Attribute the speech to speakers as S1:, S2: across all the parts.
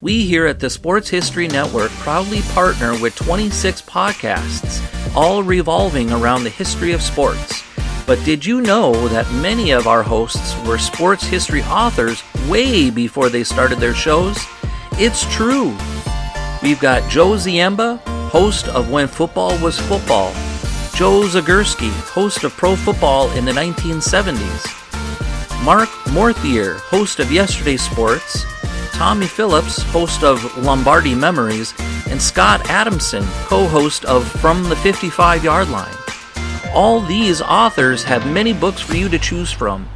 S1: We here at the Sports History Network proudly partner with 26 podcasts, all revolving around the history of sports. But did you know that many of our hosts were sports history authors way before they started their shows? It's true. We've got Joe Ziemba, host of When Football Was Football, Joe Zagurski, host of Pro Football in the 1970s, Mark Morthier, host of Yesterday's Sports, Tommy Phillips, host of Lombardi Memories, and Scott Adamson, co-host of From the 55-Yard Line. All these authors have many books for you to choose from.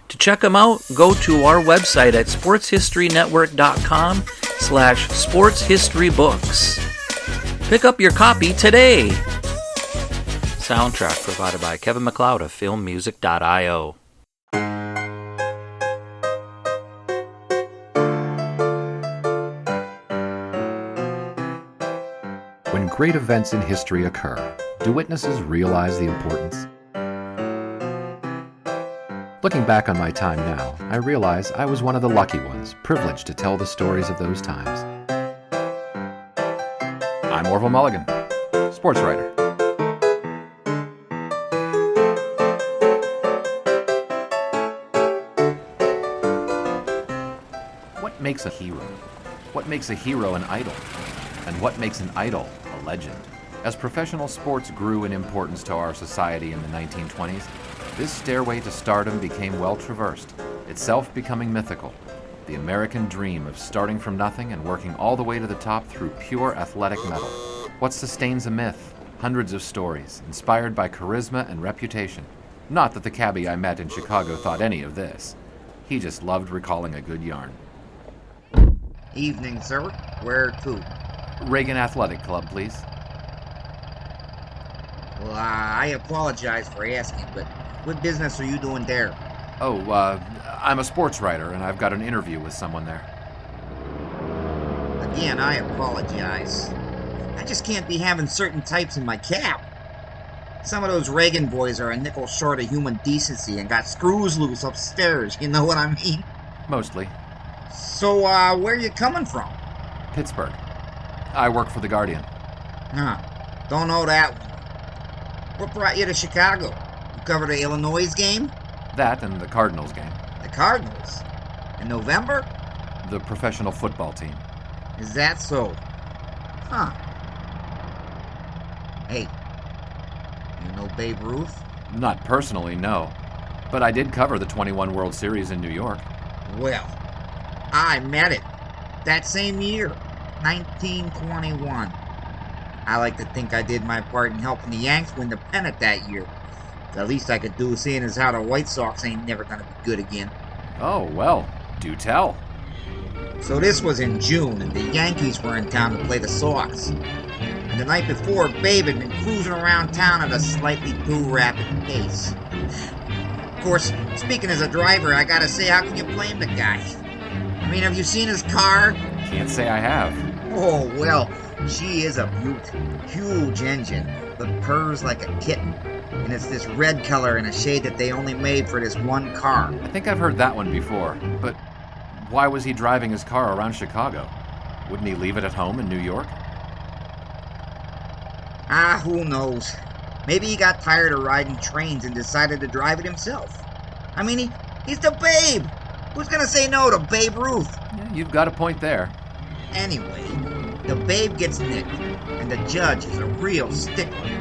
S1: To check them out, go to our website at sportshistorynetwork.com/sportshistorybooks. Pick up your copy today. Soundtrack provided by Kevin MacLeod of filmmusic.io.
S2: When great events in history occur, do witnesses realize the importance? Looking back on my time now, I realize I was one of the lucky ones, privileged to tell the stories of those times. I'm Orville Mulligan, sports writer. What makes a hero? What makes a hero an idol? And what makes an idol a legend? As professional sports grew in importance to our society in the 1920s, this stairway to stardom became well traversed, itself becoming mythical. The American dream of starting from nothing and working all the way to the top through pure athletic mettle. What sustains a myth? Hundreds of stories, inspired by charisma and reputation. Not that the cabbie I met in Chicago thought any of this. He just loved recalling a good yarn.
S3: Evening, sir. Where to?
S2: Ragen Athletic Club, please.
S3: Well, I apologize for asking, but what business are you doing there?
S2: Oh, I'm a sports writer, and I've got an interview with someone there.
S3: Again, I apologize. I just can't be having certain types in my cab. Some of those Reagan boys are a nickel short of human decency and got screws loose upstairs, you know what I mean?
S2: Mostly.
S3: So, where are you coming from?
S2: Pittsburgh. I work for The Guardian.
S3: Huh. Don't know that one. What brought you to Chicago? You covered the Illinois game?
S2: That and the Cardinals game.
S3: The Cardinals? In November?
S2: The professional football team.
S3: Is that so? Huh. Hey, you know Babe Ruth?
S2: Not personally, no. But I did cover the 21 World Series in New York.
S3: Well, I met it. That same year, 1921. I like to think I did my part in helping the Yanks win the pennant that year. The least I could do, seeing as how the White Sox ain't never gonna be good again.
S2: Oh, well, do tell.
S3: So this was in June, and the Yankees were in town to play the Sox. And the night before, Babe had been cruising around town at a slightly too rapid pace. Of course, speaking as a driver, I gotta say, how can you blame the guy? I mean, have you seen his car?
S2: Can't say I have.
S3: Oh, well, she is a beaut. Huge engine, but purrs like a kitten. And it's this red color in a shade that they only made for this one car.
S2: I think I've heard that one before, but why was he driving his car around Chicago? Wouldn't he leave it at home in New York?
S3: Who knows? Maybe he got tired of riding trains and decided to drive it himself. I mean, he's the Babe! Who's gonna say no to Babe Ruth?
S2: Yeah, you've got a point there.
S3: Anyway, the Babe gets nicked, and the judge is a real stickler.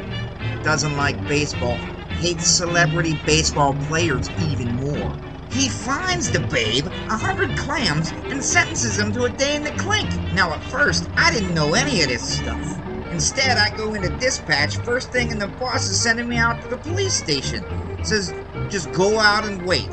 S3: Doesn't like baseball, hates celebrity baseball players even more. He fines the Babe 100 clams and sentences him to a day in the clink. Now at first, I didn't know any of this stuff. Instead, I go into dispatch first thing and the boss is sending me out to the police station. Says, just go out and wait.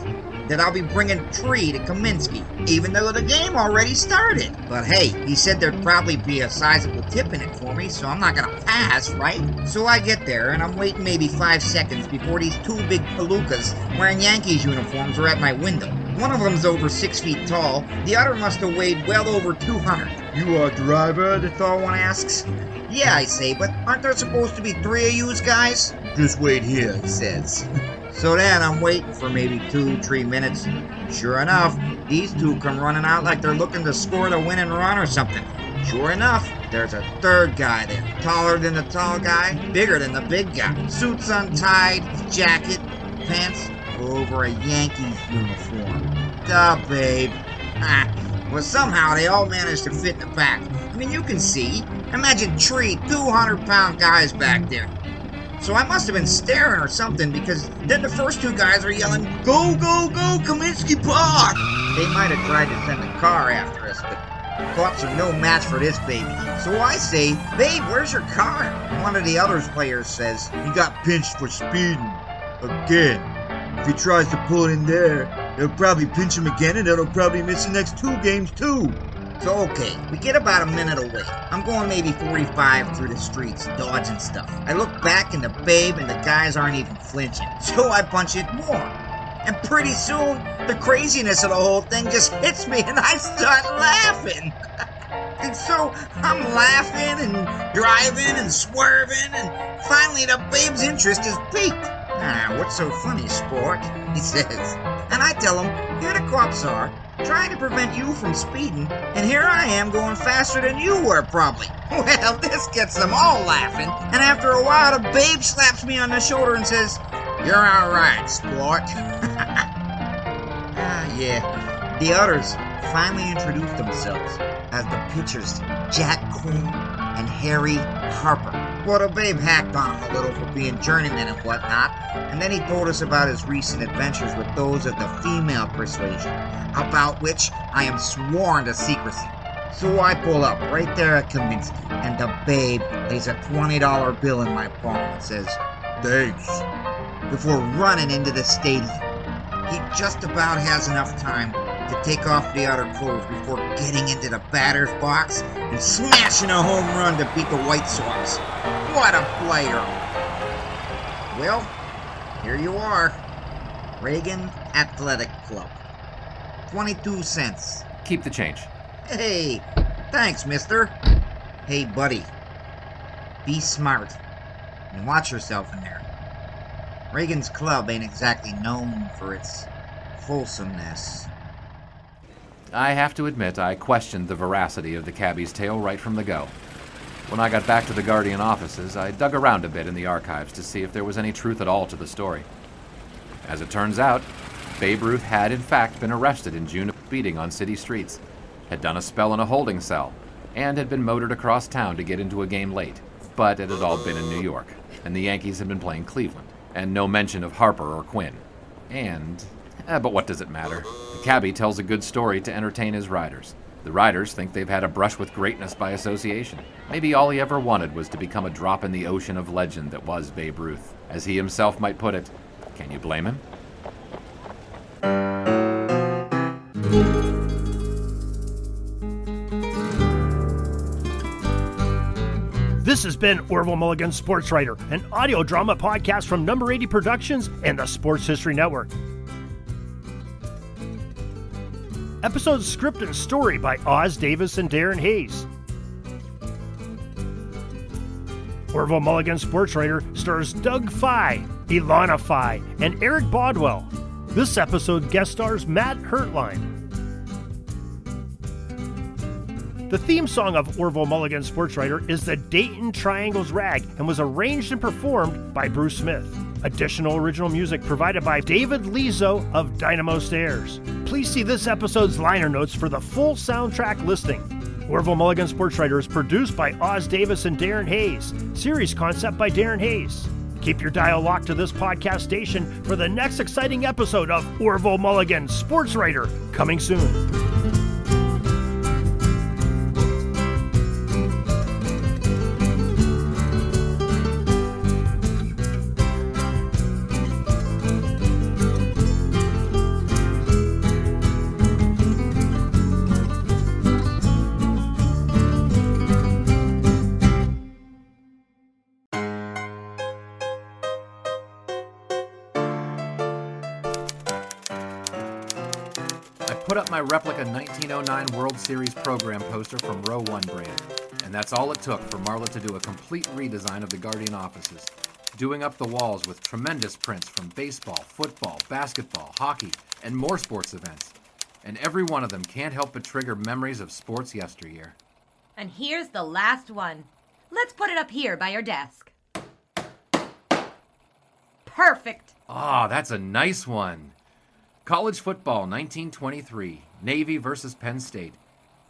S3: That I'll be bringing Tree to Kaminsky, even though the game already started. But hey, he said there'd probably be a sizable tip in it for me, so I'm not gonna pass, right? So I get there, and I'm waiting maybe 5 seconds before these two big palookas wearing Yankees uniforms are at my window. One of them's over 6 feet tall, the other must have weighed well over 200. You a driver? The tall one asks. Yeah, I say, but aren't there supposed to be 3 of yous guys? Just wait here, he says. So then I'm waiting for maybe 2-3 minutes. Sure enough, these two come running out like they're looking to score the winning run or something. Sure enough, there's a third guy there. Taller than the tall guy, bigger than the big guy. Suits untied, jacket, pants over a Yankees uniform. Duh, babe. Well, somehow they all managed to fit in the back. I mean, you can see. Imagine 3 200-pound guys back there. So I must have been staring or something, because then the first two guys are yelling, "Go, go, go, Kaminsky Park!" They might have tried to send a car after us, but cops are no match for this baby. So I say, "Babe, where's your car?" And one of the other players says, "He got pinched for speeding. Again. If he tries to pull it in there, they'll probably pinch him again, and that'll probably miss the next 2 games too." So okay, we get about a minute away. I'm going maybe 45 through the streets, dodging stuff. I look back and the babe and the guys aren't even flinching. So I punch it more. And pretty soon, the craziness of the whole thing just hits me and I start laughing. And so I'm laughing and driving and swerving, and finally the babe's interest is piqued. "What's so funny, sport?" he says. And I tell him, "Here the cops are, trying to prevent you from speeding, and here I am going faster than you were, probably." Well, this gets them all laughing, and after a while the babe slaps me on the shoulder and says, "You're all right, sport." Yeah, the others finally introduced themselves as the pitchers Jack Coon and Harry Harper. Well, the babe hacked on him a little for being journeymen and whatnot, and then he told us about his recent adventures with those of the female persuasion, about which I am sworn to secrecy. So I pull up right there at Kaminsky, and the babe lays a $20 bill in my palm and says, "Thanks," before running into the stadium. He just about has enough time to take off the other clothes before getting into the batter's box and smashing a home run to beat the White Sox. What a player! Well, here you are. Ragen Athletic Club. 22 cents.
S2: Keep the change.
S3: Hey, thanks, mister. Hey, buddy. Be smart and watch yourself in there. Ragen's club ain't exactly known for its wholesomeness.
S2: I have to admit, I questioned the veracity of the cabbie's tale right from the go. When I got back to the Guardian offices, I dug around a bit in the archives to see if there was any truth at all to the story. As it turns out, Babe Ruth had in fact been arrested in June of speeding on city streets, had done a spell in a holding cell, and had been motored across town to get into a game late. But it had all been in New York, and the Yankees had been playing Cleveland, and no mention of Harper or Quinn. And but what does it matter? The cabbie tells a good story to entertain his riders. The riders think they've had a brush with greatness by association. Maybe all he ever wanted was to become a drop in the ocean of legend that was Babe Ruth. As he himself might put it, can you blame him?
S4: This has been Orville Mulligan Sports Writer, an audio drama podcast from Number 80 Productions and the Sports History Network. Episode script and story by Os Davis and Darin Hayes. Orville Mulligan Sports Writer stars Doug Fye, Ilona Fye, and Eric Bodwell. This episode guest stars Matt Hertlein. The theme song of Orville Mulligan Sports Writer is the Dayton Triangles Rag and was arranged and performed by Bruce Smith. Additional original music provided by David Lizo of Dynamo Stairs. Please see this episode's liner notes for the full soundtrack listing. Orville Mulligan Sports Writer is produced by Os Davis and Darin Hayes. Series concept by Darin Hayes. Keep your dial locked to this podcast station for the next exciting episode of Orville Mulligan Sports Writer, coming soon.
S2: Put up my replica 1909 World Series program poster from Row 1 brand, and that's all it took for Marla to do a complete redesign of the Guardian offices. doing up the walls with tremendous prints from baseball, football, basketball, hockey, and more sports events. And every one of them can't help but trigger memories of sports yesteryear.
S5: And here's the last one. Let's put it up here by your desk. Perfect.
S2: Ah, that's a nice one. College football, 1923. Navy versus Penn State.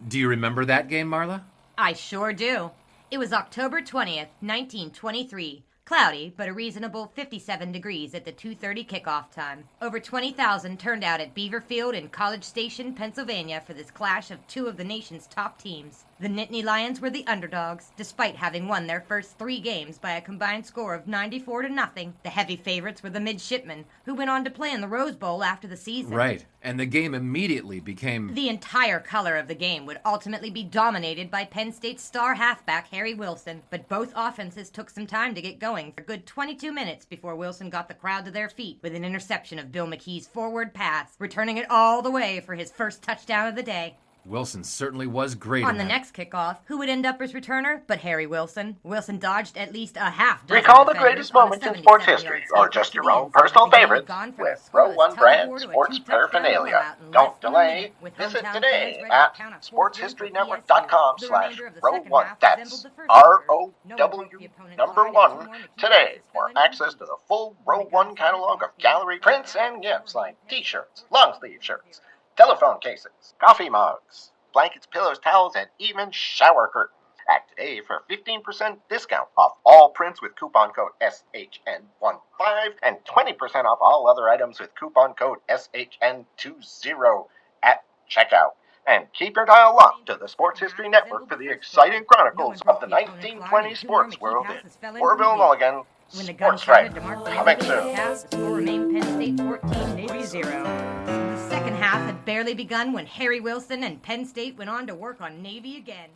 S2: Do you remember that game, Marla?
S5: I sure do. It was October 20th, 1923. Cloudy, but a reasonable 57 degrees at the 2:30 kickoff time. Over 20,000 turned out at Beaver Field in College Station, Pennsylvania for this clash of two of the nation's top teams. The Nittany Lions were the underdogs, despite having won their first 3 games by a combined score of 94-0. The heavy favorites were the Midshipmen, who went on to play in the Rose Bowl after the season.
S2: Right, and the game immediately became...
S5: The entire color of the game would ultimately be dominated by Penn State's star halfback, Harry Wilson, but both offenses took some time to get going for a good 22 minutes before Wilson got the crowd to their feet with an interception of Bill McKee's forward pass, returning it all the way for his first touchdown of the day.
S2: Wilson certainly was great.
S5: On the next kickoff, who would end up as returner but Harry Wilson? Wilson dodged at least a half dozen
S6: Recall the
S5: defenders
S6: greatest
S5: on a
S6: moments in sports
S5: 77-yard
S6: history,
S5: stop
S6: or
S5: to
S6: just
S5: the
S6: your
S5: end
S6: own
S5: zone.
S6: personal
S5: The game
S6: favorites
S5: gone for
S6: with
S5: a
S6: Row
S5: scoreless
S6: 1
S5: tug of
S6: brand
S5: war to a
S6: sports
S5: 2-touchdown
S6: paraphernalia.
S5: blowout in
S6: Don't
S5: less than a
S6: delay.
S5: minute, with
S6: Visit
S5: hometown
S6: today
S5: fans ready to
S6: at
S5: count a fourth win for
S6: sportshistorynetwork.com/row1.
S5: PSU.
S6: That's
S5: The
S6: R-O-W
S5: opponent
S6: number
S5: Clyde
S6: 1
S5: had 2 more to
S6: today
S5: keep
S6: for
S5: his
S6: access to the full Row 1 catalog of gallery prints and gifts like t-shirts, long sleeve shirts, telephone cases, coffee mugs, blankets, pillows, towels, and even shower curtains. Act today for 15% discount off all prints with coupon code SHN15 and 20% off all other items with coupon code SHN20 at checkout. And keep your dial locked to the Sports History Network for the exciting chronicles of the 1920 sports world in Orville Mulligan
S5: When the gun
S6: Sports
S5: shouted
S6: Right.
S5: to mark the
S6: Coming
S5: end of the
S6: soon.
S5: pass, the score remained Penn State 14, Navy 0. The second half had barely begun when Harry Wilson and Penn State went on to work on Navy again.